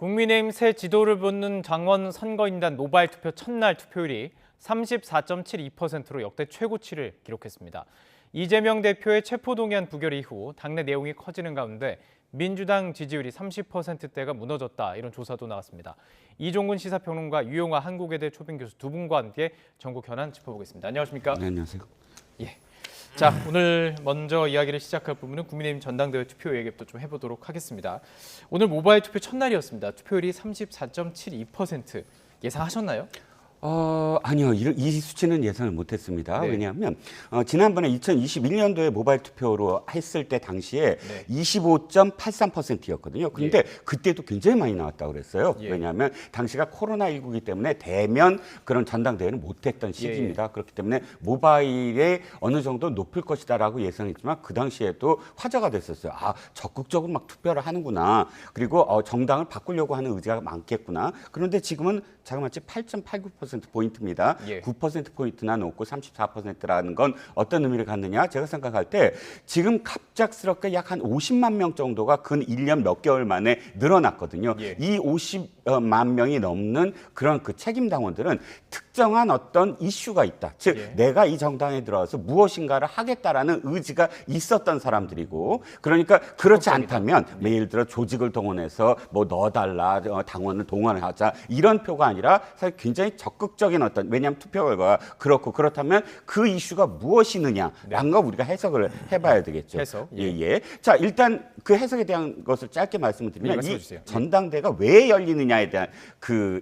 국민의힘 새 지도를 붙는 장원 선거인단 모바일 투표 첫날 투표율이 34.72%로 역대 최고치를 기록했습니다. 이재명 대표의 체포동의안 부결 이후 당내 내용이 커지는 가운데 민주당 지지율이 30%대가 무너졌다, 이런 조사도 나왔습니다. 이종근 시사평론가, 유용화 한국외대 초빙 교수 두 분과 함께 전국 현안 짚어보겠습니다. 안녕하십니까? 네, 안녕하세요. 예. 자, 오늘 먼저 이야기를 시작할 부분은 국민의힘 전당대회 투표 얘기부터 좀 해보도록 하겠습니다. 오늘 모바일 투표 첫날이었습니다. 투표율이 34.72%. 예상하셨나요? 아니요. 이 수치는 예상을 못했습니다. 네. 왜냐하면 지난번에 2021년도에 모바일 투표로 했을 때 당시에 네. 25.83%였거든요. 그런데 그때도 굉장히 많이 나왔다고 그랬어요. 예. 왜냐하면 당시가 코로나19이기 때문에 대면 그런 전당대회는 못했던 시기입니다. 그렇기 때문에 모바일에 어느 정도 높을 것이다라고 예상했지만 그 당시에도 화제가 됐었어요. 아, 적극적으로 막 투표를 하는구나. 그리고 정당을 바꾸려고 하는 의지가 많겠구나. 그런데 지금은 자그마치 8.89%포인트입니다. 예. 9%포인트나 높고 34%라는 건 어떤 의미를 갖느냐? 제가 생각할 때 지금 갑작스럽게 약 한 50만 명 정도가 근 1년 몇 개월 만에 늘어났거든요. 예. 이 50만 명이 넘는 그런 그 책임 당원들은 특정한 어떤 이슈가 있다. 즉, 예. 내가 이 정당에 들어와서 무엇인가를 하겠다라는 의지가 있었던 사람들이고, 그러니까 그렇지 않다면 예를 들어 조직을 동원해서 뭐 넣어달라, 당원을 동원하자, 이런 표가 아니라 사실 굉장히 적극적인 어떤, 왜냐하면 투표 결과가 그렇다면 그 이슈가 무엇이느냐라는 거 우리가 해석을 해봐야 되겠죠. 해석. 예. 자, 일단 그 해석에 대한 것을 짧게 말씀을 드리면, 말씀해 이 주세요. 전당대가 왜 열리느냐에 대한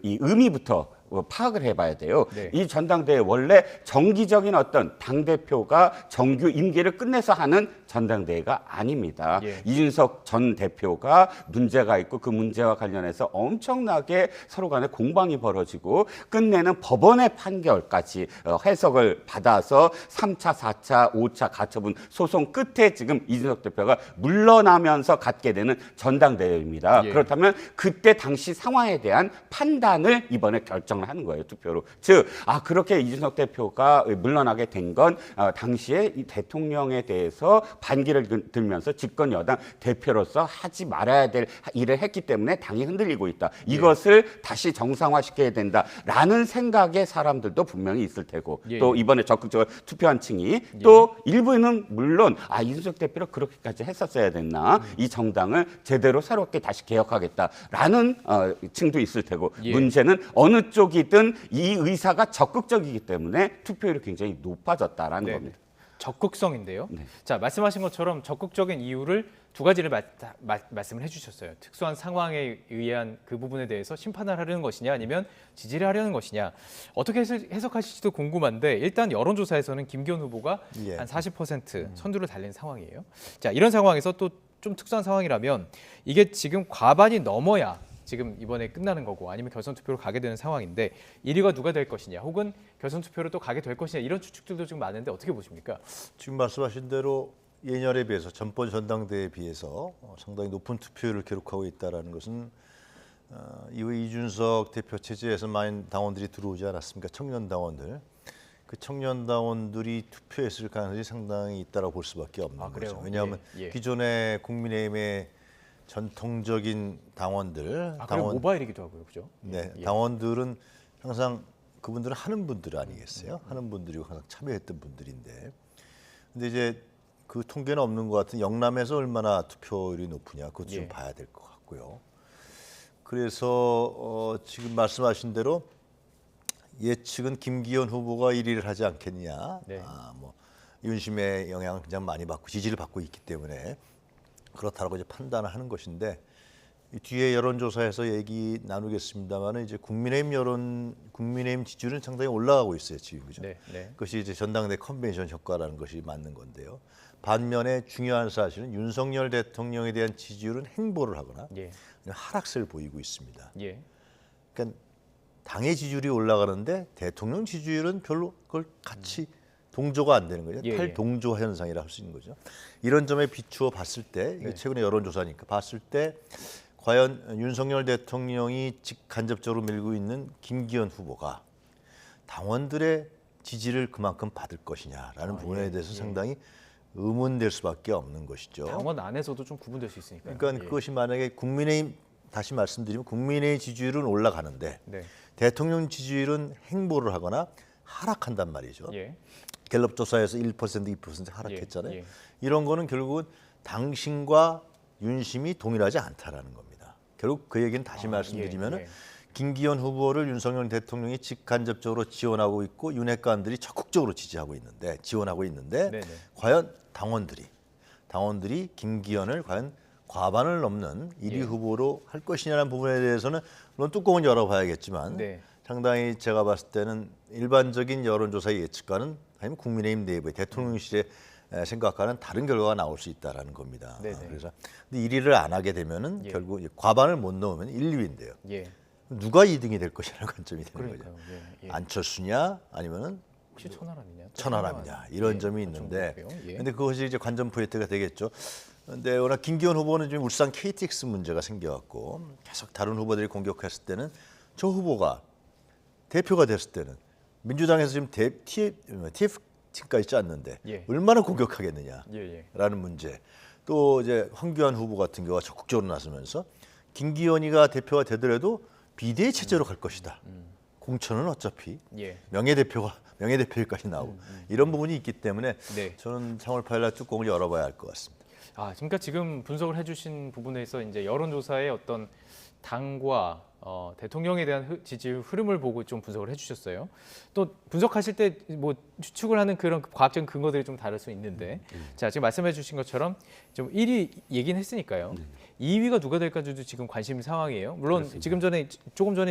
이 의미부터 파악을 해봐야 돼요. 네. 이 전당대회 원래 정기적인 어떤 당대표가 정규 임기를 끝내서 하는 전당대회가 아닙니다. 예. 이준석 전 대표가 문제가 있고 그 문제와 관련해서 엄청나게 서로 간에 공방이 벌어지고 끝내는 법원의 판결까지 해석을 받아서 3차, 4차, 5차 가처분 소송 끝에 지금 이준석 대표가 물러나면서 갖게 되는 전당대회입니다. 예. 그렇다면 그때 당시 상황에 대한 판단을 이번에 결정을 하는 거예요, 투표로. 즉, 그렇게 이준석 대표가 물러나게 된 건 당시에 이 대통령에 대해서 반기를 들면서 집권 여당 대표로서 하지 말아야 될 일을 했기 때문에 당이 흔들리고 있다. 이것을 다시 정상화시켜야 된다라는 생각의 사람들도 분명히 있을 테고, 예. 또 이번에 적극적으로 투표한 층이 또 일부는 물론 이준석 대표를 그렇게까지 했었어야 됐나, 이 정당을 제대로 새롭게 다시 개혁하겠다라는 층도 있을 테고, 예. 문제는 어느 쪽이든 이 의사가 적극적이기 때문에 투표율이 굉장히 높아졌다라는 네. 겁니다. 적극성인데요. 네. 자, 말씀하신 것처럼 적극적인 이유를 두 가지를 말씀을 해주셨어요. 특수한 상황에 의한 그 부분에 대해서 심판을 하려는 것이냐, 아니면 지지를 하려는 것이냐, 어떻게 해석하실지도 궁금한데, 일단 여론조사에서는 김기현 후보가 예. 한 40% 선두를 달린 상황이에요. 자, 이런 상황에서 또 좀 특수한 상황이라면 이게 지금 과반이 넘어야 지금 이번에 끝나는 거고, 아니면 결선 투표로 가게 되는 상황인데 1위가 누가 될 것이냐, 혹은 결선 투표로 또 가게 될 것이냐, 이런 추측들도 지금 많은데 어떻게 보십니까? 지금 말씀하신 대로 예년에 비해서 전번 전당대회에 비해서 상당히 높은 투표율을 기록하고 있다는 것은 이후 이준석 대표 체제에서 많은 당원들이 들어오지 않았습니까? 청년 당원들. 그 청년 당원들이 투표했을 가능성이 상당히 있다고 볼 수밖에 없는 거죠. 그래요? 왜냐하면 예. 기존의 국민의힘의 전통적인 당원들, 그리고 모바일이기도 하고요, 그죠? 네, 예. 당원들은 항상 그분들은 하는 분들 아니겠어요? 하는 분들이고 항상 참여했던 분들인데, 근데 이제 그 통계는 없는 것 같은 영남에서 얼마나 투표율이 높으냐, 그것도 좀 예. 봐야 될 것 같고요. 그래서 지금 말씀하신 대로 예측은 김기현 후보가 1위를 하지 않겠냐, 네. 뭐 윤심의 영향을 굉장히 많이 받고 지지를 받고 있기 때문에 그렇다고 이제 판단을 하는 것인데, 이 뒤에 여론조사에서 얘기 나누겠습니다만은 이제 국민의힘 지지율은 상당히 올라가고 있어요, 지금, 그죠? 네. 그것이 이제 전당대 컨벤션 효과라는 것이 맞는 건데요. 반면에 중요한 사실은 윤석열 대통령에 대한 지지율은 행보를 하거나 예. 하락세를 보이고 있습니다. 예. 그러니까 당의 지지율이 올라가는데 대통령 지지율은 별로 그걸 같이 동조가 안 되는 거죠. 예, 탈동조 현상이라 할 수 있는 거죠. 이런 점에 비추어 봤을 때, 이게 최근에 여론조사니까 봤을 때 과연 윤석열 대통령이 직간접적으로 밀고 있는 김기현 후보가 당원들의 지지를 그만큼 받을 것이냐라는 부분에 대해서 상당히 의문될 수밖에 없는 것이죠. 당원 안에서도 좀 구분될 수 있으니까요. 그러니까 예. 그것이 만약에 국민의힘 다시 말씀드리면 국민의 지지율은 올라가는데 네. 대통령 지지율은 행보를 하거나 하락한단 말이죠. 예. 갤럽 조사에서 1%, 2% 하락했잖아요. 예, 예. 이런 거는 결국은 당신과 윤심이 동일하지 않다라는 겁니다. 결국 그 얘기는 다시 말씀드리면 예. 김기현 후보를 윤석열 대통령이 직간접적으로 지원하고 있고 윤핵관들이 적극적으로 지원하고 있는데 네네. 과연 당원들이 김기현을 과연 과반을 넘는 1위 예. 후보로 할 것이냐는 부분에 대해서는 물론 뚜껑은 열어봐야겠지만 네. 상당히 제가 봤을 때는 일반적인 여론조사의 예측과는 아니면 국민의힘 내부의 대통령실의 생각과는 다른 결과가 나올 수 있다라는 겁니다. 네네. 그래서 근데 1위를 안 하게 되면은 예. 결국 과반을 못 넘으면 1, 2위인데요. 예. 누가 2등이 될 것이라는 관점이 되는 그러니까요. 거죠. 예. 예. 안철수냐 아니면은 혹시 천하람이냐? 천하람이냐 이런 예. 점이 있는데 예. 근데 그것이 이제 관전 포인트가 되겠죠. 근데 워낙 김기현 후보는 지금 울산 KTX 문제가 생겨갖고 계속 다른 후보들이 공격했을 때는 저 후보가 대표가 됐을 때는 민주당에서 지금 TF팀까지 짰는데 예. 얼마나 공격하겠느냐라는 예. 문제. 또 이제 황교안 후보 같은 경우가 적극적으로 나서면서 김기현이가 대표가 되더라도 비대위 체제로 갈 것이다. 공천은 어차피 예. 명예대표까지 나오고 이런 부분이 있기 때문에 네. 저는 3월 8일 날 뚜껑을 열어봐야 할 것 같습니다. 그러니까 지금 분석을 해주신 부분에서 이제 여론조사의 어떤 당과 대통령에 대한 지지율 흐름을 보고 좀 분석을 해주셨어요. 또 분석하실 때 뭐 추측을 하는 그런 과학적인 근거들이 좀 다를 수 있는데, 자 지금 말씀해주신 것처럼 좀 1위 얘기는 했으니까요. 2위가 누가 될까지도 지금 관심 상황이에요. 물론 조금 전에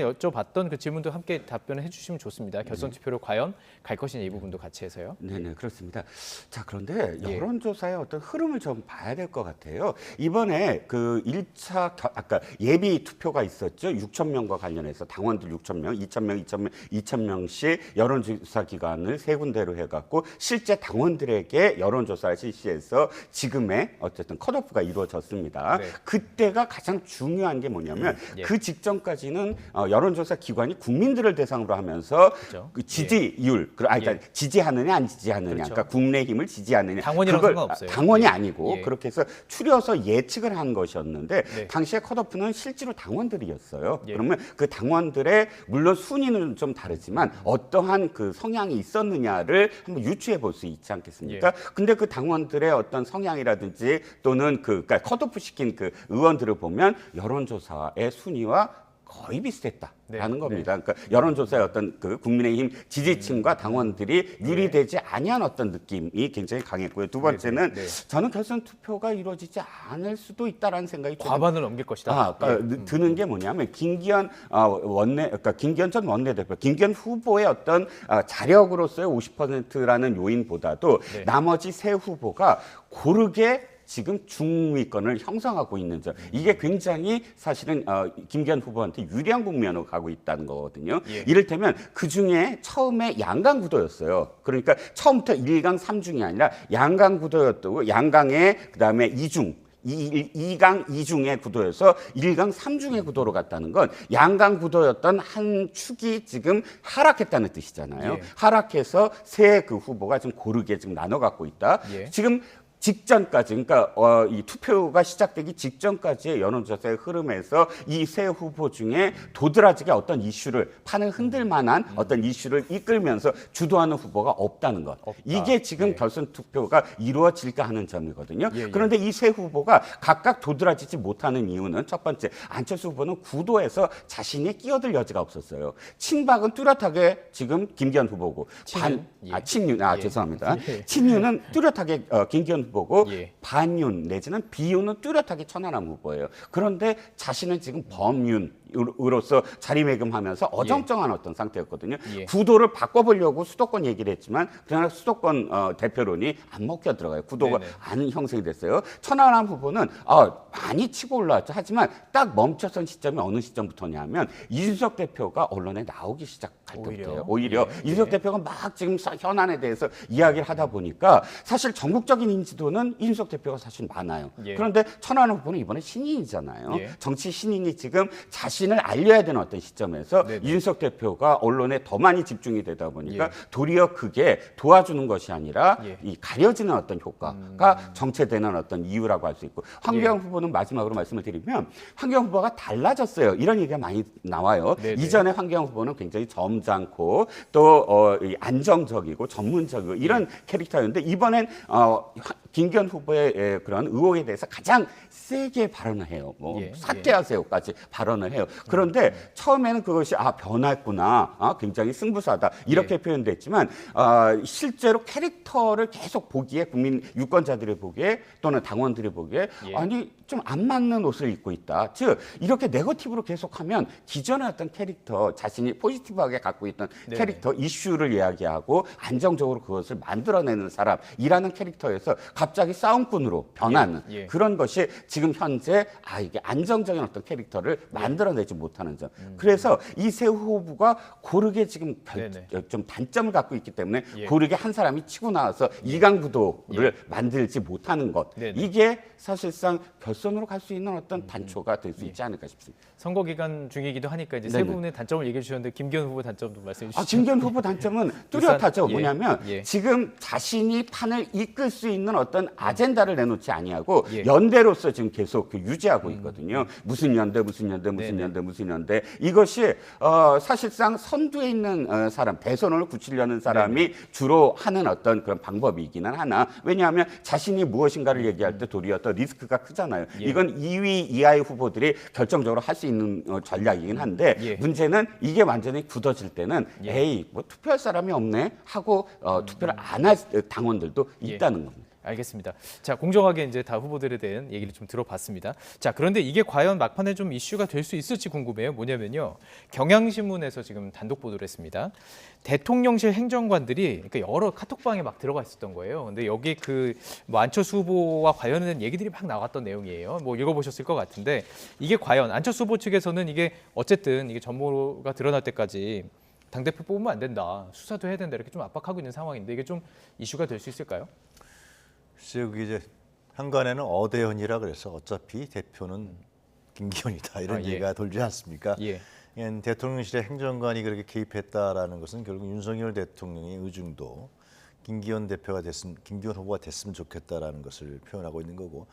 여쭤봤던 그 질문도 함께 답변을 해주시면 좋습니다. 결선 투표로 과연 갈 것이냐 이 부분도 같이 해서요. 네네 그렇습니다. 자 그런데 예. 여론조사의 어떤 흐름을 좀 봐야 될 것 같아요. 이번에 그 1차 아까 예비 투표가 있었죠. 6천 명과 관련해서 당원들 6천 명, 2천 명씩 여론조사 기관을 세 군데로 해갖고 실제 당원들에게 여론조사를 실시해서 지금의 어쨌든 컷오프가 이루어졌습니다. 네. 그때가 가장 중요한 게 뭐냐면 예. 그 직전까지는 여론조사 기관이 국민들을 대상으로 하면서 그렇죠. 그 지지율, 그러니까 지지하느냐 안 지지하느냐, 그렇죠. 그러니까 국민의힘을 지지하느냐, 당원이랑 그걸 상관없어요. 당원이 예. 아니고 예. 그렇게 해서 추려서 예측을 한 것이었는데 네. 당시에 컷오프는 실제로 당원들이었어요. 예. 그러면 그 당원들의 물론 순위는 좀 다르지만 어떠한 그 성향이 있었느냐를 한번 유추해 볼 수 있지 않겠습니까? 예. 근데 그 당원들의 어떤 성향이라든지 또는 그러니까 컷오프 시킨 그 의원들을 보면 여론조사의 순위와 거의 비슷했다라는 네. 겁니다. 그러니까 여론조사의 어떤 그 국민의힘 지지층과 당원들이 유리되지 아니한 어떤 느낌이 굉장히 강했고요. 두 번째는 네, 네. 저는 결선 투표가 이루어지지 않을 수도 있다라는 생각이 좀 과반을 넘길 것이다. 드는 게 뭐냐면 김기현 그러니까 김기현 전 원내대표, 김기현 후보의 어떤 자력으로서의 50%라는 요인보다도 네. 나머지 세 후보가 고르게 지금 중위권을 형성하고 있는 점, 이게 굉장히 사실은 김기현 후보한테 유리한 국면으로 가고 있다는 거거든요. 예. 이를테면 그 중에 처음에 양강 구도였어요. 그러니까 처음부터 1강 3중이 아니라 양강 구도였고 양강에 그다음에 2중 2강 2중의 구도여서 1강 3중의 구도로 갔다는 건 양강 구도였던 한 축이 지금 하락했다는 뜻이잖아요. 예. 하락해서 세 그 후보가 좀 고르게 지금 나눠 갖고 있다. 예. 지금 직전까지, 그러니까 이 투표가 시작되기 직전까지의 여론조사의 흐름에서 이 세 후보 중에 도드라지게 어떤 이슈를 판을 흔들 만한 어떤 이슈를 이끌면서 주도하는 후보가 없다는 것. 없다. 이게 지금 예. 결선 투표가 이루어질까 하는 점이거든요. 예. 그런데 이 세 후보가 각각 도드라지지 못하는 이유는 첫 번째, 안철수 후보는 구도에서 자신이 끼어들 여지가 없었어요. 친박은 뚜렷하게 지금 김기현 후보고 친윤? 예. 친윤, 예. 죄송합니다. 예. 친윤은 뚜렷하게 김기현 후보고 예. 반윤 내지는 비윤은 뚜렷하게 천하람 후보예요. 그런데 자신은 지금 범윤으로서 자리매김하면서 어정쩡한 어떤 상태였거든요. 예. 구도를 바꿔보려고 수도권 얘기를 했지만 그러나 수도권 대표론이 안 먹혀 들어가요. 구도가 네네. 안 형성이 됐어요. 천하람 후보는 많이 치고 올라왔죠. 하지만 딱 멈춰선 시점이 어느 시점부터냐면 이준석 대표가 언론에 나오기 시작한 갈등돼요. 오히려? 오히려 예. 이준석 예. 대표가 막 지금 현안에 대해서 이야기를 하다 보니까 사실 전국적인 인지도는 이준석 대표가 사실 많아요. 예. 그런데 천하람 후보는 이번에 신인이잖아요. 예. 정치 신인이 지금 자신을 알려야 되는 어떤 시점에서 네네. 이준석 대표가 언론에 더 많이 집중이 되다 보니까 예. 도리어 그게 도와주는 것이 아니라 예. 이 가려지는 어떤 효과가 정체되는 어떤 이유라고 할 수 있고 황교안 예. 후보는 마지막으로 말씀을 드리면 황교안 후보가 달라졌어요. 이런 얘기가 많이 나와요. 네네. 이전에 황교안 후보는 굉장히 점잖고 또 이 안정적이고 전문적이고 이런 캐릭터였는데 이번엔 김기현 후보의 그런 의혹에 대해서 가장 세게 발언을 해요. 뭐 예, 삭제하세요까지 발언을 해요. 그런데 처음에는 그것이 변했구나, 굉장히 승부사다 이렇게 예. 표현됐지만 실제로 캐릭터를 계속 보기에 국민 유권자들이 보기에 또는 당원들이 보기에 예. 아니 좀 안 맞는 옷을 입고 있다. 즉 이렇게 네거티브로 계속하면 기존의 어떤 캐릭터 자신이 포지티브하게 갖고 있던 네네. 캐릭터 이슈를 이야기하고 안정적으로 그것을 만들어내는 사람이라는 캐릭터에서 갑자기 싸움꾼으로 변하는 예. 그런 것이 지금 현재 이게 안정적인 어떤 캐릭터를 만들어내지 못하는 점. 그래서 이세호 후보가 고르게 지금 네네. 좀 단점을 갖고 있기 때문에 예. 고르게 한 사람이 치고 나와서 이강구도를 만들지 못하는 것. 네네. 이게 사실상 결선으로 갈 수 있는 어떤 단초가 될 수 있지 않을까 싶습니다. 선거 기간 중이기도 하니까 이제 세 네네. 분의 단점을 얘기해 주셨는데 김기현 후보 단점도 말씀해 주시죠. 김기현 후보 단점은 뚜렷하죠. 예. 뭐냐면 예. 지금 자신이 판을 이끌 수 있는 어떤 아젠다를 내놓지 아니하고 예. 연대로서 지금 계속 유지하고 있거든요. 무슨 연대, 무슨 연대, 무슨 네네. 연대, 무슨 연대. 이것이 사실상 선두에 있는 사람, 대선을 굳히려는 사람이 주로 하는 어떤 그런 방법이기는 하나. 왜냐하면 자신이 무엇인가를 얘기할 때 도리어 더 리스크가 크잖아요. 예. 이건 2위 이하의 후보들이 결정적으로 할 수 있는 전략이긴 한데 예. 문제는 이게 완전히 굳어질 때는 예. 에이 뭐 투표할 사람이 없네 하고 투표를 안 할 당원들도 예. 있다는 겁니다. 알겠습니다. 자, 공정하게 이제 다 후보들에 대한 얘기를 좀 들어봤습니다. 자, 그런데 이게 과연 막판에 좀 이슈가 될 수 있을지 궁금해요. 뭐냐면요. 경향신문에서 지금 단독 보도를 했습니다. 대통령실 행정관들이 그러니까 여러 카톡방에 막 들어가 있었던 거예요. 근데 여기 뭐 안철수 후보와 관련된 얘기들이 막 나왔던 내용이에요. 뭐 읽어보셨을 것 같은데 이게 과연 안철수 후보 측에서는 이게 어쨌든 이게 전모가 드러날 때까지 당대표 뽑으면 안 된다. 수사도 해야 된다. 이렇게 좀 압박하고 있는 상황인데 이게 좀 이슈가 될 수 있을까요? 글쎄 여기 이제 한간에는 어대현이라 그래서 어차피 대표는 김기현이다 이런 예. 얘기가 돌지 않습니까? 예. 대통령실의 행정관이 그렇게 개입했다라는 것은 결국 윤석열 대통령의 의중도 김기현 후보가 됐으면 좋겠다라는 것을 표현하고 있는 거고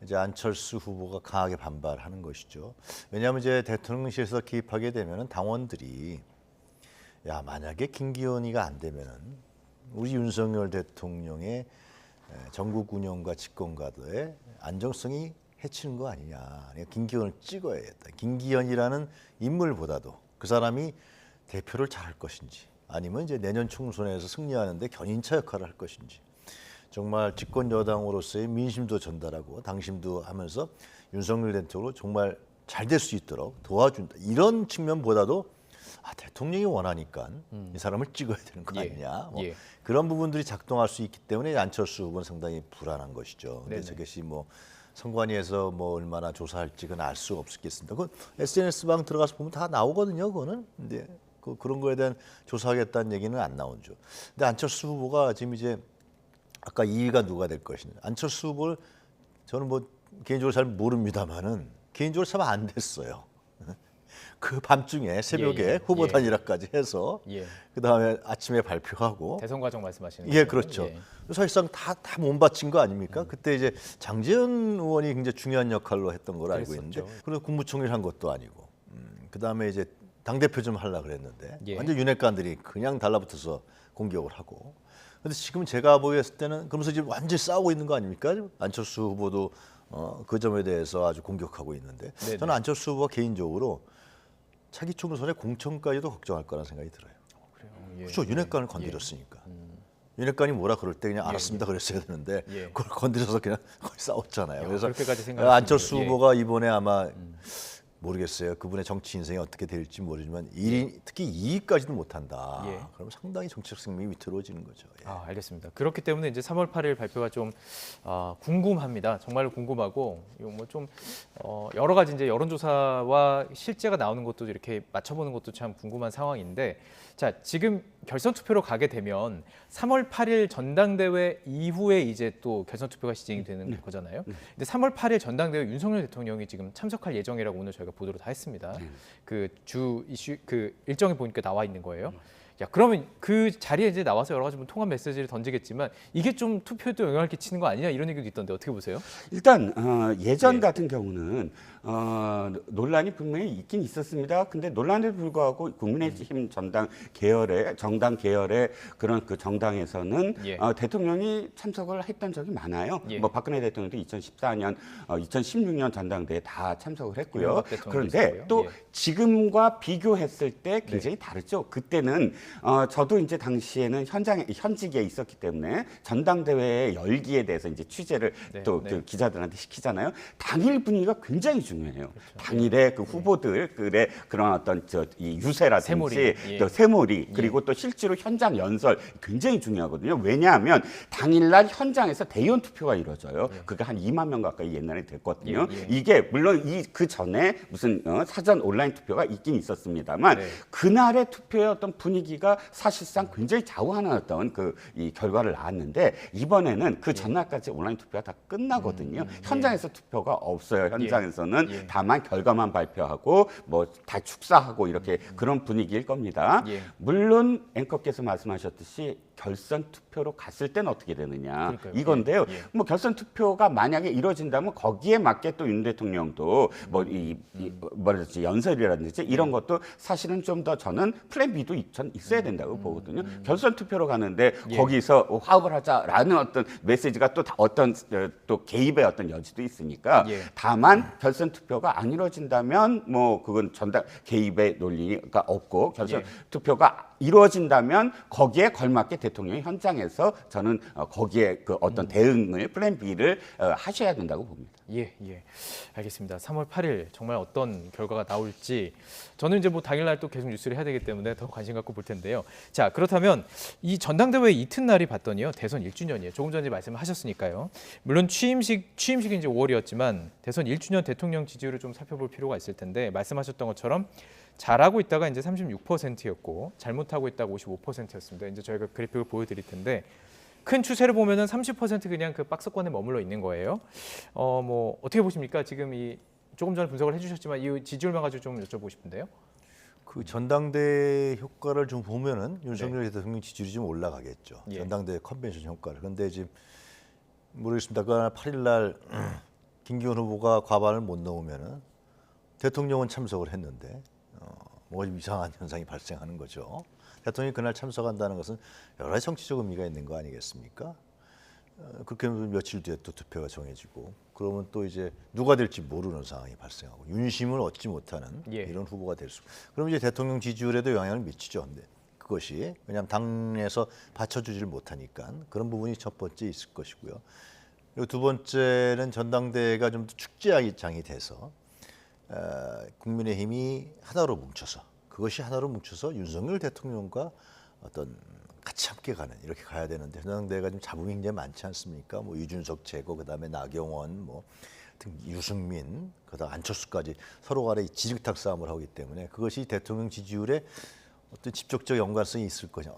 이제 안철수 후보가 강하게 반발하는 것이죠. 왜냐하면 이제 대통령실에서 개입하게 되면은 당원들이 야 만약에 김기현이가 안 되면은 우리 윤석열 대통령의 전국 운영과 집권과도의 안정성이 해치는 거 아니냐. 그러니까 김기현을 찍어야겠다. 김기현이라는 인물보다도 그 사람이 대표를 잘할 것인지 아니면 이제 내년 총선에서 승리하는데 견인차 역할을 할 것인지 정말 집권 여당으로서의 민심도 전달하고 당심도 하면서 윤석열 대통령으로 정말 잘 될 수 있도록 도와준다. 이런 측면보다도 대통령이 원하니까 이 사람을 찍어야 되는 거 예. 아니냐. 뭐 예. 그런 부분들이 작동할 수 있기 때문에 안철수 후보는 상당히 불안한 것이죠. 근데 네네. 저것이 뭐 선관위에서 뭐 얼마나 조사할지 그건 알 수 없겠습니다. 그 SNS 방 들어가서 보면 다 나오거든요. 그거는. 근데 그런 거에 대한 조사하겠다는 얘기는 안 나오죠. 근데 안철수 후보가 지금 이제 아까 2위가 누가 될 것이냐. 안철수 후보를 저는 뭐 개인적으로 잘 모릅니다만은 개인적으로 참 안 됐어요. 그 밤중에 새벽에 예. 후보 예. 단일화까지 해서 예. 그다음에 아침에 발표하고 대선 과정 말씀하시는 예, 거죠? 그렇죠. 예. 사실상 다 못 바친 거 아닙니까? 그때 이제 장재현 의원이 굉장히 중요한 역할로 했던 걸 알고 있는데, 그랬었죠. 그리고 국무총리를 한 것도 아니고, 그다음에 이제 당 대표 좀 하려 그랬는데 예. 완전 윤핵관들이 그냥 달라붙어서 공격을 하고. 근데 지금 제가 보였을 때는 그러면서 지금 완전히 싸우고 있는 거 아닙니까? 안철수 후보도 그 점에 대해서 아주 공격하고 있는데, 네네. 저는 안철수 후보가 개인적으로 차기 총선의 공천까지도 걱정할 거라는 생각이 들어요. 그래요. 예. 그렇죠. 윤핵관을 건드렸으니까. 윤핵관이 뭐라 그럴 때 그냥 알았습니다 그랬어야 되는데 예. 그걸 건드려서 그냥 거의 싸웠잖아요. 그래서 그렇게까지 생각하시는 안철수 거예요. 예. 후보가 이번에 아마 모르겠어요. 그분의 정치 인생이 어떻게 될지 모르지만 특히 이익까지도 못한다. 예. 그럼 상당히 정치적 생명이 위태로워지는 거죠. 예. 알겠습니다. 그렇기 때문에 이제 3월 8일 발표가 좀 궁금합니다. 정말로 궁금하고 이거 뭐 좀 여러 가지 이제 여론조사와 실제가 나오는 것도 이렇게 맞춰보는 것도 참 궁금한 상황인데, 자 지금 결선 투표로 가게 되면 3월 8일 전당대회 이후에 이제 또 결선 투표가 시행이 되는 거잖아요. 근데 3월 8일 전당대회 윤석열 대통령이 지금 참석할 예정이라고 오늘 저희가 보도를 다 했습니다. 그 주 이슈 그 일정이 보니까 나와 있는 거예요. 야, 그러면 그 자리에 이제 나와서 여러 가지 통합 메시지를 던지겠지만 이게 좀 투표에도 영향을 끼치는 거 아니냐 이런 얘기도 있던데 어떻게 보세요? 일단 예전 예. 같은 경우는 논란이 분명히 있긴 있었습니다. 근데 논란에도 불구하고 국민의힘 정당 계열의 그런 그 정당에서는 예. 대통령이 참석을 했던 적이 많아요. 예. 뭐 박근혜 대통령도 2014년, 2016년 전당대회 다 참석을 했고요. 이명박 대통령도 그런데 있었고요. 또 예. 지금과 비교했을 때 굉장히 다르죠. 그때는 저도 이제 당시에는 현직에 있었기 때문에 전당대회 열기에 대해서 이제 취재를 네, 또 네. 그 기자들한테 시키잖아요. 당일 분위기가 굉장히 중요해요. 당일에 그 후보들의 그런 어떤 이 유세라든지 세몰이, 예. 또 세몰이 그리고 또 실제로 현장 연설 굉장히 중요하거든요. 왜냐하면 당일날 현장에서 대의원 투표가 이루어져요. 그게 한 2만 명 가까이 옛날에 됐거든요. 예, 예. 이게 물론 그 전에 무슨 사전 온라인 투표가 있긴 있었습니다만 네. 그날의 투표의 어떤 분위기가 사실상 굉장히 좌우하는 어떤 이 결과를 낳았는데 이번에는 그 전날까지 온라인 투표가 다 끝나거든요. 현장에서 투표가 없어요. 현장에서는 예. 다만 결과만 발표하고 뭐 다 축사하고 이렇게 그런 분위기일 겁니다. 예. 물론 앵커께서 말씀하셨듯이 결선 투표로 갔을 때는 어떻게 되느냐 그러니까요. 이건데요. 예. 뭐 결선 투표가 만약에 이루어진다면 거기에 맞게 또 윤 대통령도 뭐 뭐랄지 연설이라든지 이런 것도 사실은 좀 더 저는 플랜 B도 전 있어야 된다고 보거든요. 결선 투표로 가는데 예. 거기서 화합을 하자라는 어떤 메시지가 또 어떤 또 개입의 어떤 여지도 있으니까 예. 다만 결선 투표가 안 이루어진다면 뭐 그건 개입의 논리가 없고 결선 예. 투표가 이루어진다면 거기에 걸맞게 대통령이 현장에서 저는 거기에 그 어떤 대응을 플랜 B를 하셔야 된다고 봅니다. 예, 알겠습니다. 3월 8일 정말 어떤 결과가 나올지 저는 이제 뭐 당일날 또 계속 뉴스를 해야 되기 때문에 더 관심 갖고 볼 텐데요. 자, 그렇다면 이 전당대회 이튿날이 봤더니요 대선 1주년이에요. 조금 전에 말씀하셨으니까요. 물론 취임식이 이제 5월이었지만 대선 1주년 대통령 지지율을 좀 살펴볼 필요가 있을 텐데 말씀하셨던 것처럼 잘하고 있다가 이제 36%였고 잘못하고 있다가 55%였습니다. 이제 저희가 그래픽을 보여드릴 텐데. 큰 추세를 보면은 30% 그냥 그 박스권에 머물러 있는 거예요. 뭐 어떻게 보십니까? 지금 이 조금 전에 분석을 해주셨지만 이 지지율만 가지고 좀 여쭤보고 싶은데요. 그 전당대 효과를 좀 보면은 윤석열 대통령 지지율이 좀 올라가겠죠. 예. 전당대 컨벤션 효과를. 그런데 지금 모르겠습니다. 그날 8일 날 김기현 후보가 과반을 못 넘으면은 대통령은 참석을 했는데 뭐가 좀 이상한 현상이 발생하는 거죠. 대통령이 그날 참석한다는 것은 여러 가지 정치적 의미가 있는 거 아니겠습니까? 그렇게 하면 며칠 뒤에 또 투표가 정해지고 그러면 또 이제 누가 될지 모르는 상황이 발생하고 윤심을 얻지 못하는 예. 이런 후보가 될 수. 그럼 이제 대통령 지지율에도 영향을 미치죠. 근데 그것이 왜냐하면 당에서 받쳐주지를 못하니까 그런 부분이 첫 번째 있을 것이고요. 그리고 두 번째는 전당대회가 좀 더 축제장이 돼서 국민의힘이 하나로 뭉쳐서 그것이 하나로 뭉쳐서 윤석열 대통령과 어떤 같이 함께 가는 이렇게 가야 되는데 전당대회가 좀 잡음이 굉장히 많지 않습니까? 뭐 이준석 제거 그다음에 나경원 뭐 유승민 그다음 안철수까지 서로 간에 지직탁 싸움을 하기 때문에 그것이 대통령 지지율에 어떤 직접적 연관성이 있을 것이냐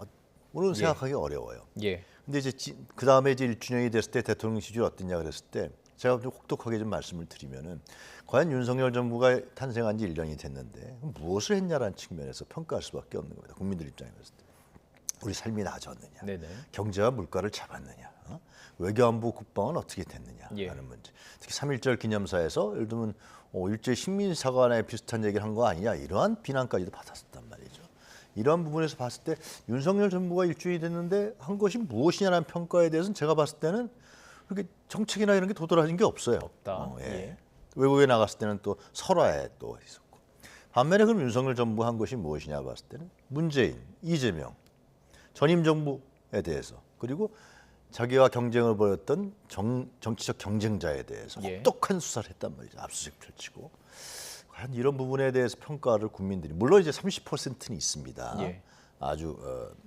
오늘 생각하기 어려워요. 예. 근데 이제 그 다음에 이제 1주년이 됐을 때 대통령 지지율 어땠냐 그랬을 때 제가 좀 혹독하게 좀 말씀을 드리면은 과연 윤석열 정부가 탄생한 지 1년이 됐는데 무엇을 했냐라는 측면에서 평가할 수밖에 없는 겁니다. 국민들 입장에 봤을 때 우리 삶이 나아졌느냐, 네네. 경제와 물가를 잡았느냐, 외교안보 국방은 어떻게 됐느냐라는 예. 문제. 특히 3.1절 기념사에서 예를 들면 일제 식민사관에 비슷한 얘기를 한 거 아니냐 이러한 비난까지도 받았었단 말이죠. 이러한 부분에서 봤을 때 윤석열 정부가 1주년이 됐는데 한 것이 무엇이냐라는 평가에 대해서는 제가 봤을 때는 그렇게 정책이나 이런 게 도드라진 게 없어요. 없다. 예. 외국에 나갔을 때는 또 설화에 또 있었고. 반면에 그럼 윤석열 정부 한 것이 무엇이냐 봤을 때는 문재인, 이재명, 전임 정부에 대해서 그리고 자기와 경쟁을 벌였던 정치적 경쟁자에 대해서 예. 혹독한 수사를 했단 말이죠. 압수수색 펼치고. 과연 이런 부분에 대해서 평가를 국민들이 물론 이제 30%는 있습니다. 예. 아주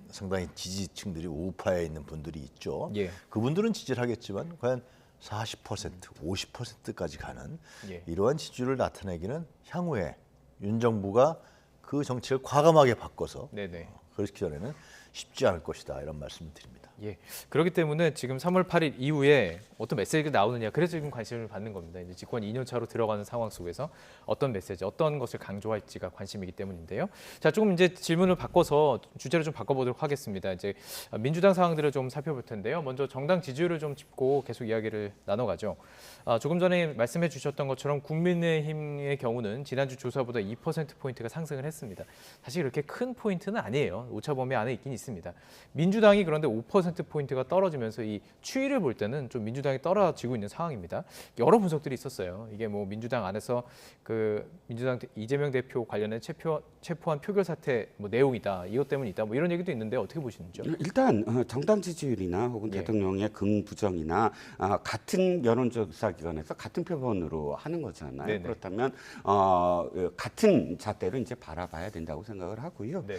상당히 지지층들이 우파에 있는 분들이 있죠. 예. 그분들은 지지를 하겠지만 과연 40%, 50%까지 가는 예. 이러한 지지율을 나타내기는 향후에 윤 정부가 그 정책을 과감하게 바꿔서 네네. 그렇기 전에는 쉽지 않을 것이다 이런 말씀을 드립니다. 예. 그렇기 때문에 지금 3월 8일 이후에 어떤 메시지가 나오느냐, 그래서 지금 관심을 받는 겁니다. 이제 집권 2년 차로 들어가는 상황 속에서 어떤 메시지, 어떤 것을 강조할지가 관심이기 때문인데요. 자, 조금 이제 질문을 바꿔서 주제를 좀 바꿔보도록 하겠습니다. 이제 민주당 상황들을 좀 살펴볼 텐데요. 먼저 정당 지지율을 좀 짚고 계속 이야기를 나눠가죠. 조금 전에 말씀해 주셨던 것처럼 국민의힘의 경우는 지난주 조사보다 2%포인트가 상승을 했습니다. 사실 그렇게 큰 포인트는 아니에요. 오차 범위 안에 있긴 있습니다. 민주당이 그런데 5%포인트가 떨어지면서 이 추이를 볼 때는 좀 민주당이 떨어지고 있는 상황입니다. 여러 분석들이 있었어요. 이게 뭐 민주당 안에서 그 민주당 이재명 대표 관련해 체포한 표결 사태 뭐 내용이다, 이것 때문이다, 뭐 이런 얘기도 있는데 어떻게 보시는지요? 일단 정당 지지율이나 혹은 예. 대통령의 긍부정이나 같은 여론조사 기관에서 같은 표본으로 하는 거잖아요. 네네. 그렇다면 같은 잣대로 이제 바라봐야 된다고 생각을 하고요. 네.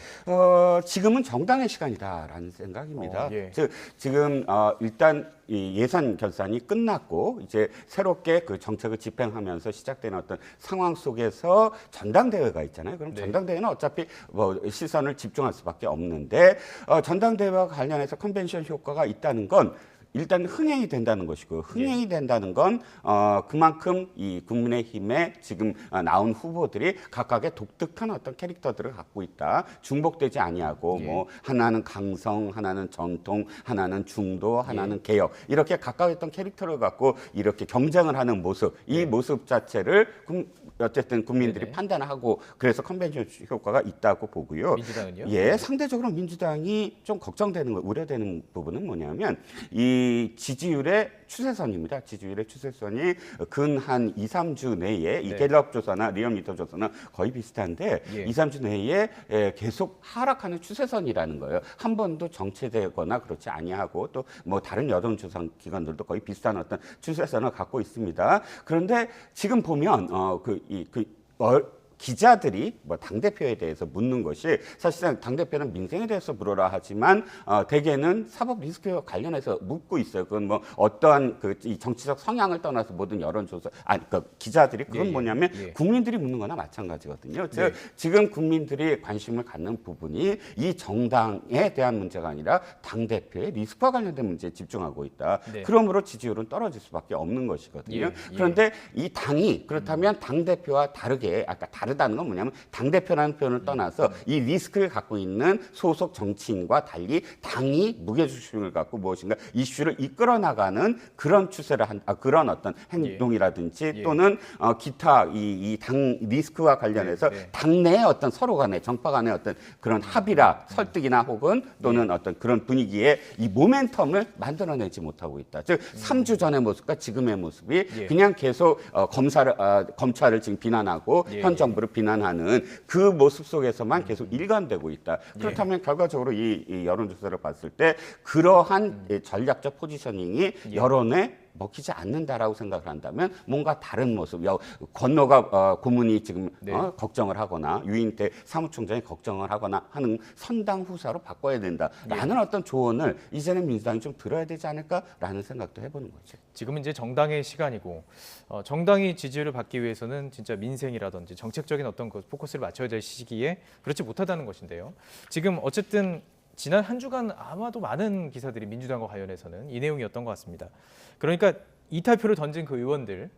지금은 정당의 시간이다라는 생각입니다. 예. 즉 지금 일단 이 예산 결산이 끝났고 이제 새롭게 그 정책을 집행하면서 시작되는 어떤 상황 속에서 전당대회가 있잖아요. 그럼 네. 전당대회는 어차피 뭐 시선을 집중할 수밖에 없는데 전당대회와 관련해서 컨벤션 효과가 있다는 건 일단 흥행이 된다는 것이고 흥행이 된다는 건 그만큼 이 국민의힘에 지금 나온 후보들이 각각의 독특한 어떤 캐릭터들을 갖고 있다. 중복되지 아니하고 예. 뭐 하나는 강성, 하나는 전통, 하나는 중도, 하나는 개혁 이렇게 각각의 어떤 캐릭터를 갖고 이렇게 경쟁을 하는 모습 이 모습 자체를 어쨌든 국민들이 네네. 판단하고 그래서 컨벤션 효과가 있다고 보고요. 민주당은요? 예, 상대적으로 민주당이 좀 걱정되는 거, 우려되는 부분은 뭐냐면 이 지지율의 추세선입니다. 지지율의 추세선이 근 한 2, 3주 내에 이 네. 갤럽 조사나 리얼미터 조사나 거의 비슷한데 예. 2, 3주 내에 계속 하락하는 추세선이라는 거예요. 한 번도 정체되거나 그렇지 아니하고 또 뭐 다른 여론조사 기관들도 거의 비슷한 어떤 추세선을 갖고 있습니다. 그런데 지금 보면 기자들이 뭐 당대표에 대해서 묻는 것이 사실상 당대표는 민생에 대해서 물어라 하지만 대개는 사법 리스크와 관련해서 묻고 있어요. 그건 뭐 어떠한 이 정치적 성향을 떠나서 모든 여론조사, 기자들이 그건 예, 예. 뭐냐면 예. 국민들이 묻는 거나 마찬가지거든요. 즉, 네. 지금 국민들이 관심을 갖는 부분이 이 정당에 대한 문제가 아니라 당대표의 리스크와 관련된 문제에 집중하고 있다. 네. 그러므로 지지율은 떨어질 수밖에 없는 것이거든요. 예, 예. 그런데 이 당이 그렇다면 당대표와 다르게 아까 다르다는 건 뭐냐면 당대표라는 표현을 떠나서 이 리스크를 갖고 있는 소속 정치인과 달리 당이 무게중심을 갖고 무엇인가 이슈를 이끌어 나가는 그런 추세를 그런 어떤 행동이라든지 예. 또는 기타 이 당 리스크와 관련해서 네, 네. 당내의 어떤 서로 간의 정파 간의 어떤 그런 합의나 설득이나 혹은 또는 어떤 그런 분위기에 이 모멘텀을 만들어내지 못하고 있다. 즉 3주 전의 모습과 지금의 모습이 예. 그냥 계속 검찰을 지금 비난하고 예, 현 예. 정부를 비난하는 그 모습 속에서만 계속 일관되고 있다. 그렇다면 결과적으로 이 여론조사를 봤을 때 그러한 전략적 포지셔닝이 여론에 먹히지 않는다라고 생각을 한다면 뭔가 다른 모습, 건너가 고문이 지금 네. 걱정을 하거나 유인태 사무총장이 걱정을 하거나 하는 선당 후사로 바꿔야 된다라는 어떤 조언을 이제는 민주당이 좀 들어야 되지 않을까라는 생각도 해보는 거죠. 지금은 이제 정당의 시간이고 정당이 지지율을 받기 위해서는 진짜 민생이라든지 정책적인 어떤 그 포커스를 맞춰야 될 시기에 그렇지 못하다는 것인데요. 지금 어쨌든 지난 한 주간 아마도 많은 기사들이 민주당과 관련해서는 이 내용이었던 것 같습니다. 그러니까 이탈표를 던진 그 의원들,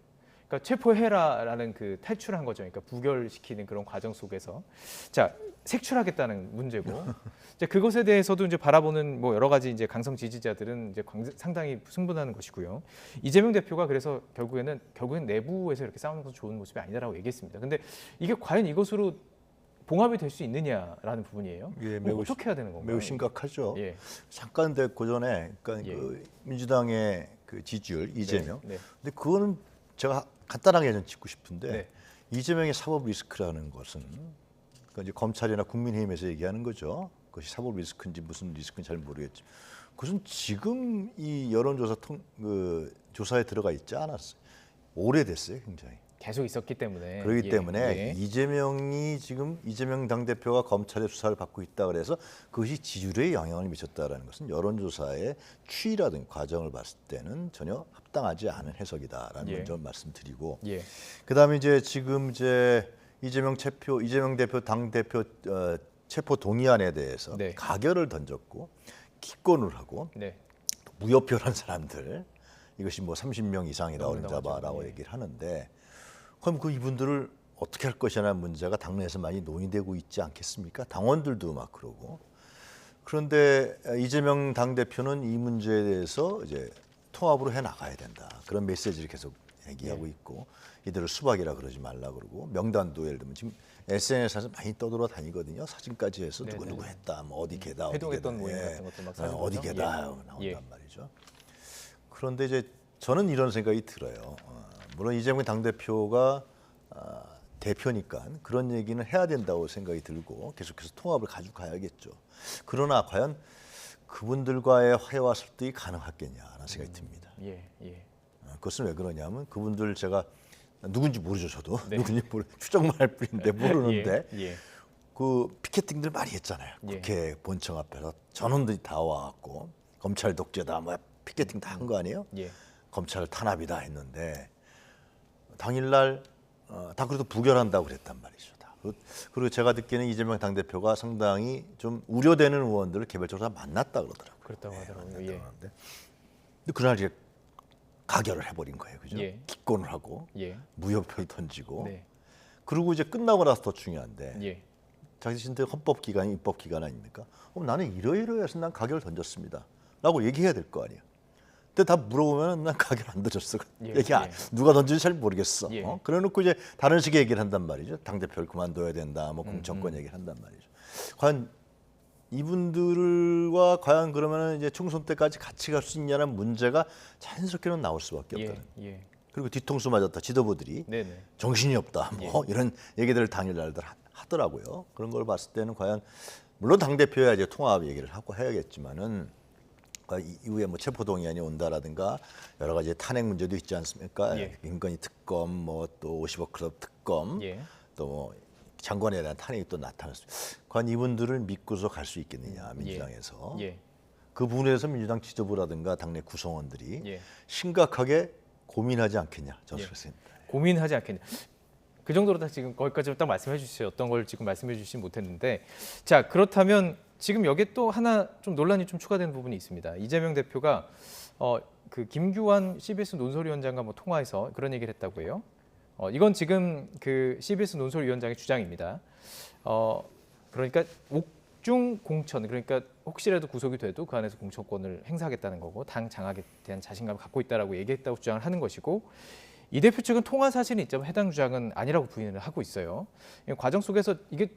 그러니까 체포해라라는 그 탈출한 거죠. 그러니까 부결시키는 그런 과정 속에서 자 색출하겠다는 문제고 이제 그것에 대해서도 이제 바라보는 뭐 여러 가지 이제 강성 지지자들은 이제 상당히 승분하는 것이고요. 이재명 대표가 그래서 결국엔 내부에서 이렇게 싸우는 것은 좋은 모습이 아니다라고 얘기했습니다. 근데 이게 과연 이것으로 봉합이 될 수 있느냐라는 부분이에요. 예, 어떻게 해야 되는 건가요? 매우 심각하죠. 예. 잠깐 그 전에 그러니까 예. 그 민주당의 그 지지율 이재명. 네, 네. 근데 그거는 제가 간단하게 좀 짚고 싶은데 네. 이재명의 사법 리스크라는 것은 그러니까 이제 검찰이나 국민의힘에서 얘기하는 거죠. 그것이 사법 리스크인지 무슨 리스크인지 잘 모르겠지만 그것은 지금 이 여론조사 조사에 들어가 있지 않았어요. 오래됐어요, 굉장히. 계속 있었기 때문에. 그렇기 예, 때문에 예. 이재명 당대표가 검찰의 수사를 받고 있다 그래서 그것이 지지율에 영향을 미쳤다라는 것은 여론조사의 추이라든가 과정을 봤을 때는 전혀 합당하지 않은 해석이다라는 예. 점 말씀드리고 예. 그다음에 지금 이재명 대표 당대표 체포 동의안에 대해서 네. 가결을 던졌고 기권을 하고 네. 무효표란 사람들 이것이 뭐 30명 이상이라고 나온다고 잡아라고 하죠. 예. 얘기를 하는데 그럼 이분들을 어떻게 할 것이라는 문제가 당내에서 많이 논의되고 있지 않겠습니까? 당원들도 막 그러고 그런데 이재명 당대표는 이 문제에 대해서 이제 통합으로 해 나가야 된다 그런 메시지를 계속 얘기하고 있고 이들을 수박이라 그러지 말라 그러고 명단도 예를 들면 지금 SNS에서 많이 떠돌아다니거든요. 사진까지 해서 누구 했다, 뭐 어디 개다, 회동했던 모임 같은 것들 막 사진 어디 보죠? 개다 나온단 예. 말이죠. 그런데 저는 이런 생각이 들어요. 물론 이재명 당대표가 대표니까 그런 얘기는 해야 된다고 생각이 들고 계속해서 통합을 가져가야겠죠. 그러나 과연 그분들과의 화해와 설득이 가능하겠냐라는 생각이 듭니다. 예. 예. 그것은 왜 그러냐면 그분들 제가 누군지 모르죠. 저도 네. 누군지 추정만 할 뿐인데 모르는데 예. 예. 그 피켓팅들 많이 했잖아요. 예. 국회 본청 앞에서 전원들이 다 와갖고 검찰 독재다 뭐 피켓팅 다 한 거 아니에요? 예. 검찰 탄압이다 했는데 당일날 다 그래도 부결한다고 그랬단 말이죠. 다. 그리고 제가 듣기에는 이재명 당대표가 상당히 좀 우려되는 의원들을 개별적으로 다 만났다 그러더라고요. 그렇다고 하더라고요. 만났다고 예. 하는데 근데 그날 이제 가결을 해버린 거예요. 그죠? 예. 기권을 하고 예. 무효표를 던지고 네. 그리고 이제 끝나고 나서 더 중요한데 예. 자신들 헌법기관이 입법기관 아닙니까? 나는 이러이러해서 난 가결을 던졌습니다. 라고 얘기해야 될 거 아니에요. 근데 다 물어보면 난 가결 안 던졌어. 예, 누가 던진지 잘 모르겠어. 예. 그래놓고 이제 다른 식의 얘기를 한단 말이죠. 당대표를 그만둬야 된다. 뭐 공천권 얘기를 한단 말이죠. 과연 이분들과 과연 그러면 이제 총선 때까지 같이 갈 수 있냐는 문제가 자연스럽게는 나올 수밖에 예. 없다는. 예. 그리고 뒤통수 맞았다 지도부들이 네네. 정신이 없다 뭐 이런 얘기들을 당일날들 하더라고요. 그런 걸 봤을 때는 과연 물론 당 대표야 이제 통합 얘기를 하고 해야겠지만은 이후에 뭐 체포동의안이 온다라든가 여러 가지 탄핵 문제도 있지 않습니까? 예. 김건희 특검 뭐 또 50억 클럽 특검 예. 또 뭐 장관에 대한 탄핵이 또 나타났습니다. 과연 이분들을 믿고서 갈 수 있겠느냐 민주당에서 예. 그 부분에서 민주당 지도부라든가 당내 구성원들이 예. 심각하게 고민하지 않겠냐 저는 예. 그렇습니다. 고민하지 않겠냐. 그 정도로 다 지금 거기까지 딱 말씀해 주시죠. 어떤 걸 지금 말씀해 주시지 못했는데, 자 그렇다면 지금 여기에 또 하나 좀 논란이 좀 추가되는 부분이 있습니다. 이재명 대표가 그 김규환 CBS 논설위원장과 뭐 통화해서 그런 얘기를 했다고 해요. 이건 지금 그 CBS 논설위원장의 주장입니다. 그러니까 옥중 공천, 그러니까 혹시라도 구속이 돼도 그 안에서 공천권을 행사하겠다는 거고 당 장악에 대한 자신감을 갖고 있다라고 얘기했다고 주장을 하는 것이고, 이 대표 측은 통화 사실이 있지만 해당 주장은 아니라고 부인을 하고 있어요. 이 과정 속에서 이게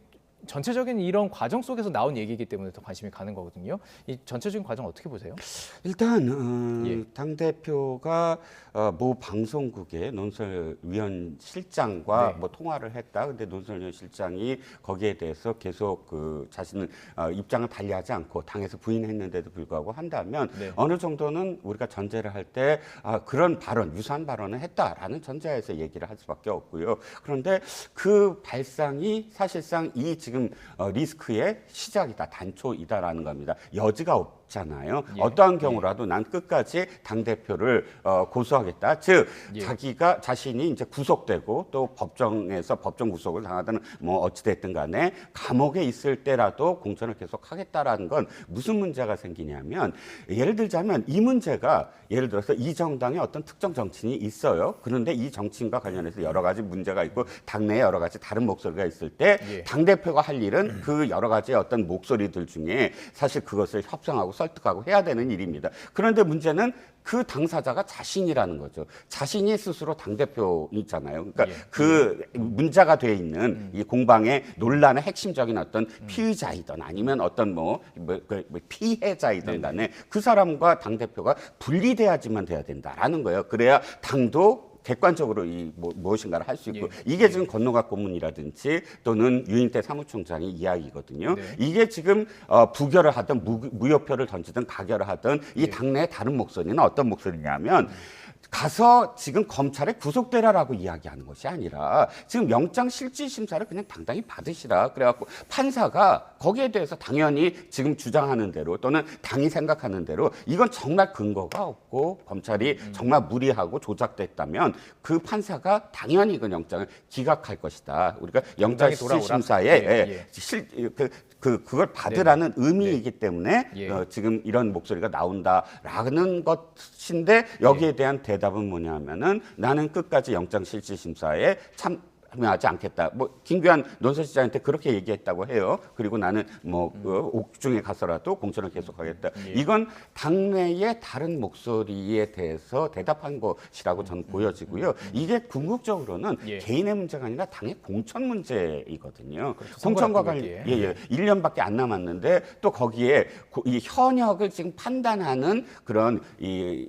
전체적인 이런 과정 속에서 나온 얘기이기 때문에 더 관심이 가는 거거든요. 이 전체적인 과정 어떻게 보세요? 일단 예. 당 대표가 모 방송국의 논설위원 실장과 네. 뭐 통화를 했다. 근데 논설위원 실장이 거기에 대해서 계속 그 자신은 입장을 달리하지 않고 당에서 부인했는데도 불구하고 한다면 네. 어느 정도는 우리가 전제를 할 때 그런 발언, 유사한 발언을 했다라는 전제에서 얘기를 할 수밖에 없고요. 그런데 그 발상이 사실상 이 지금 리스크의 시작이다, 단초이다라는 겁니다. 여지가 없잖아요. 예. 어떠한 경우라도 난 끝까지 당 대표를 고소하겠다. 즉 예. 자신이 이제 구속되고 또 법정에서 법정 구속을 당하든 뭐 어찌 됐든 간에 감옥에 있을 때라도 공천을 계속하겠다라는 건 무슨 문제가 생기냐면, 예를 들자면 이 문제가 예를 들어서 이 정당에 어떤 특정 정치인이 있어요. 그런데 이 정치인과 관련해서 여러 가지 문제가 있고 당내에 여러 가지 다른 목소리가 있을 때 예. 당 대표가 할 일은 그 여러 가지 어떤 목소리들 중에 사실 그것을 협상하고 설득하고 해야 되는 일입니다. 그런데 문제는 그 당사자가 자신이라는 거죠. 자신이 스스로 당대표이잖아요. 그러니까 예. 그 문제가 돼 있는 이 공방의 논란의 핵심적인 어떤 피의자이든 아니면 어떤 피해자이든 간에 그 사람과 당대표가 분리돼야지만 돼야 된다라는 거예요. 그래야 당도 객관적으로 무엇인가를 할 수 있고, 예. 이게 지금 건노갑 고문이라든지 또는 유인태 사무총장의 이야기거든요. 네. 이게 지금 부결을 하든 무효표를 던지든 가결을 하든 이 당내의 다른 목소리는 어떤 목소리냐면 가서 지금 검찰에 구속되라라고 이야기하는 것이 아니라 지금 영장 실질 심사를 그냥 당당히 받으시라. 그래갖고 판사가 거기에 대해서 당연히 지금 주장하는 대로 또는 당이 생각하는 대로 이건 정말 근거가 없고 검찰이 정말 무리하고 조작됐다면 그 판사가 당연히 그 영장을 기각할 것이다. 우리가 영장 실질 심사에 그걸 받으라는 의미이기 때문에 지금 이런 목소리가 나온다라는 것인데 여기에 대한 대답은 뭐냐면은 나는 끝까지 영장실질심사에 참여하지 않겠다. 뭐 김규환 논설시장한테 그렇게 얘기했다고 해요. 그리고 나는 뭐 옥중에 가서라도 공천을 계속하겠다. 이건 당내의 다른 목소리에 대해서 대답한 것이라고 저는 보여지고요. 이게 궁극적으로는 개인의 문제가 아니라 당의 공천 문제이거든요. 그렇죠. 공천과 관련 1년밖에 안 남았는데 또 거기에 이 현역을 지금 판단하는 그런 이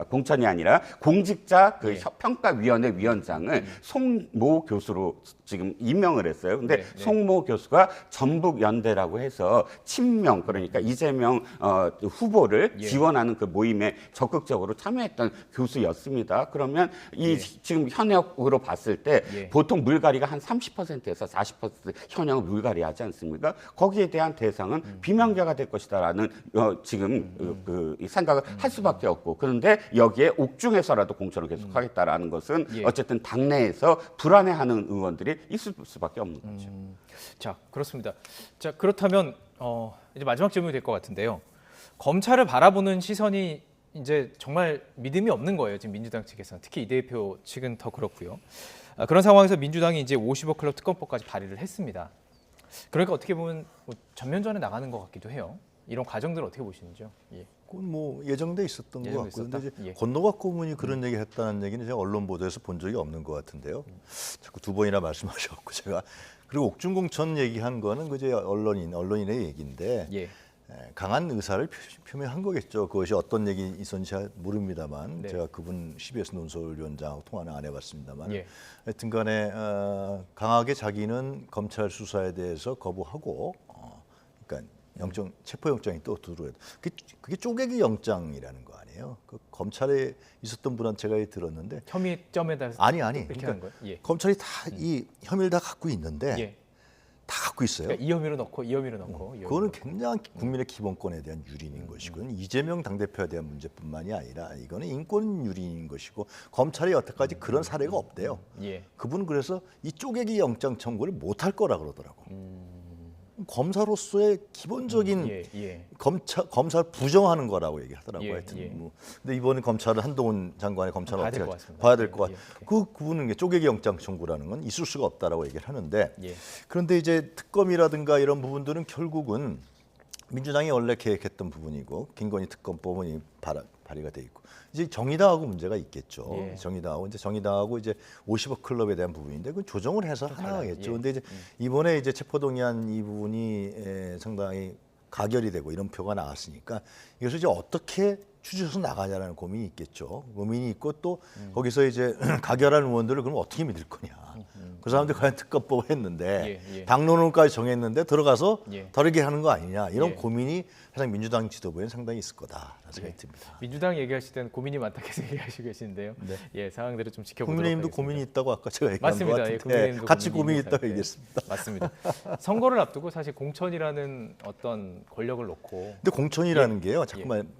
공천이 아니라 공직자 그 평가위원회 위원장을 송모 교수로 지금 임명을 했어요. 근데 송모 교수가 전북연대라고 해서 친명 그러니까 이재명 후보를 지원하는 그 모임에 적극적으로 참여했던 교수였습니다. 그러면 이 지금 현역으로 봤을 때 보통 물갈이가 한 30%에서 40% 현역을 물갈이하지 않습니까? 거기에 대한 대상은 비명계가 될 것이다라는 지금 그 생각을 할 수밖에 없고 그런데 여기에 옥중에서라도 공천을 계속하겠다라는 것은 어쨌든 당내에서 불안해하는 의원들이 있을 수밖에 없는 거죠. 자, 그렇습니다. 자, 그렇다면 이제 마지막 질문이 될 것 같은데요. 검찰을 바라보는 시선이 이제 정말 믿음이 없는 거예요. 지금 민주당 측에서는 특히 이 대표 측은 더 그렇고요. 그런 상황에서 민주당이 이제 50억 클럽 특검법까지 발의를 했습니다. 그러니까 어떻게 보면 뭐 전면전에 나가는 것 같기도 해요. 이런 과정들을 어떻게 보시는지요? 그건 뭐 예정돼 있었던 것 같고, 있었다? 근데 이제 건노갑 고문이 그런 얘기 했다는 얘기는 제가 언론 보도에서 본 적이 없는 것 같은데요. 자꾸 두 번이나 말씀하셨고 제가 그리고 옥중공천 얘기한 거는 그제 언론인의 얘기인데 강한 의사를 표명한 거겠죠. 그것이 어떤 얘기 있었는지 잘 모릅니다만 제가 그분 CBS 논설위원장하고 통화는 안 해봤습니다만 하여튼간에 강하게 자기는 검찰 수사에 대해서 거부하고, 그러니까 체포영장이 또 들어야 돼. 그게 쪼개기 영장이라는 거 아니에요? 그 검찰에 있었던 분한테 제가 들었는데 혐의점에 대해서 아니 이렇게 그러니까 하는 거예요? 검찰이 다 이 혐의를 다 갖고 있는데 다 갖고 있어요. 그러니까 이 혐의로 넣고 이 혐의로 넣고 그거는 굉장히 국민의 기본권에 대한 유린인 것이고 이재명 당대표에 대한 문제뿐만이 아니라 이거는 인권 유린인 것이고 검찰이 여태까지 그런 사례가 없대요. 그분은 그래서 이 쪼개기 영장 청구를 못할 거라 그러더라고. 검사로서의 기본적인 검사를 부정하는 거라고 얘기하더라고요. 하여튼 근데 이번에 검찰은 한동훈 장관의 검찰을 어떻게 봐야 될 것 같아요. 그분은 쪼개기 영장 청구라는 건 있을 수가 없다라고 얘기를 하는데 그런데 이제 특검이라든가 이런 부분들은 결국은 민주당이 원래 계획했던 부분이고 김건희 특검법은 발의가 돼 있고 이제 정의당하고 문제가 있겠죠. 정의당하고 이제 50억 클럽에 대한 부분인데 그건 조정을 해서 하나 하겠죠. 근데 이제 이번에 이제 체포동의안 이 부분이 상당히 가결이 되고 이런 표가 나왔으니까 이것을 이제 어떻게 추진해서 나가냐라는 고민이 있겠죠. 고민이 있고 또 거기서 이제 가결한 의원들을 그럼 어떻게 믿을 거냐. 그 사람들 과연 특검법 했는데 당론을까지 정했는데 들어가서 다르게 하는 거 아니냐 이런 고민이 사실 민주당 지도부에는 상당히 있을 거다라는 생각이 듭니다. 민주당 얘기하실 때는 고민이 많다 계속 얘기하시고 계시는데요. 상황들을 좀 지켜보도록 국민의힘도 하겠습니다. 고민이 있다고 아까 제가 얘기한 것 맞습니다. 같은데 국민의힘도 같이 고민이 고민이 있는 있다고 상태. 얘기했습니다. 맞습니다. 선거를 앞두고 사실 공천이라는 어떤 권력을 놓고 근데 공천이라는 게요. 잠깐만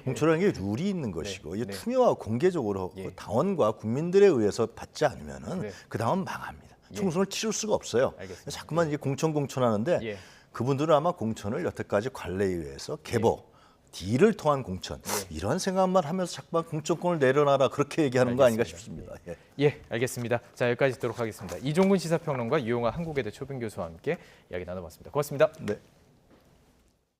공천이라는 게 룰이 있는 것이고 이게 투명하고 공개적으로 당원과 국민들에 의해서 받지 않으면은 그 당은 망합니다. 총선을 치를 수가 없어요. 알겠습니다. 자꾸만 이제 공천하는데 그분들은 아마 공천을 여태까지 관례에 의해서 개보 딜을 통한 공천 이런 생각만 하면서 자꾸만 공천권을 내려놔라 그렇게 얘기하는 거 아닌가 싶습니다. 알겠습니다. 자, 여기까지 듣도록 하겠습니다. 이종근 시사평론가 유용한 한국외대 초빙 교수와 함께 이야기 나눠봤습니다. 고맙습니다. 네.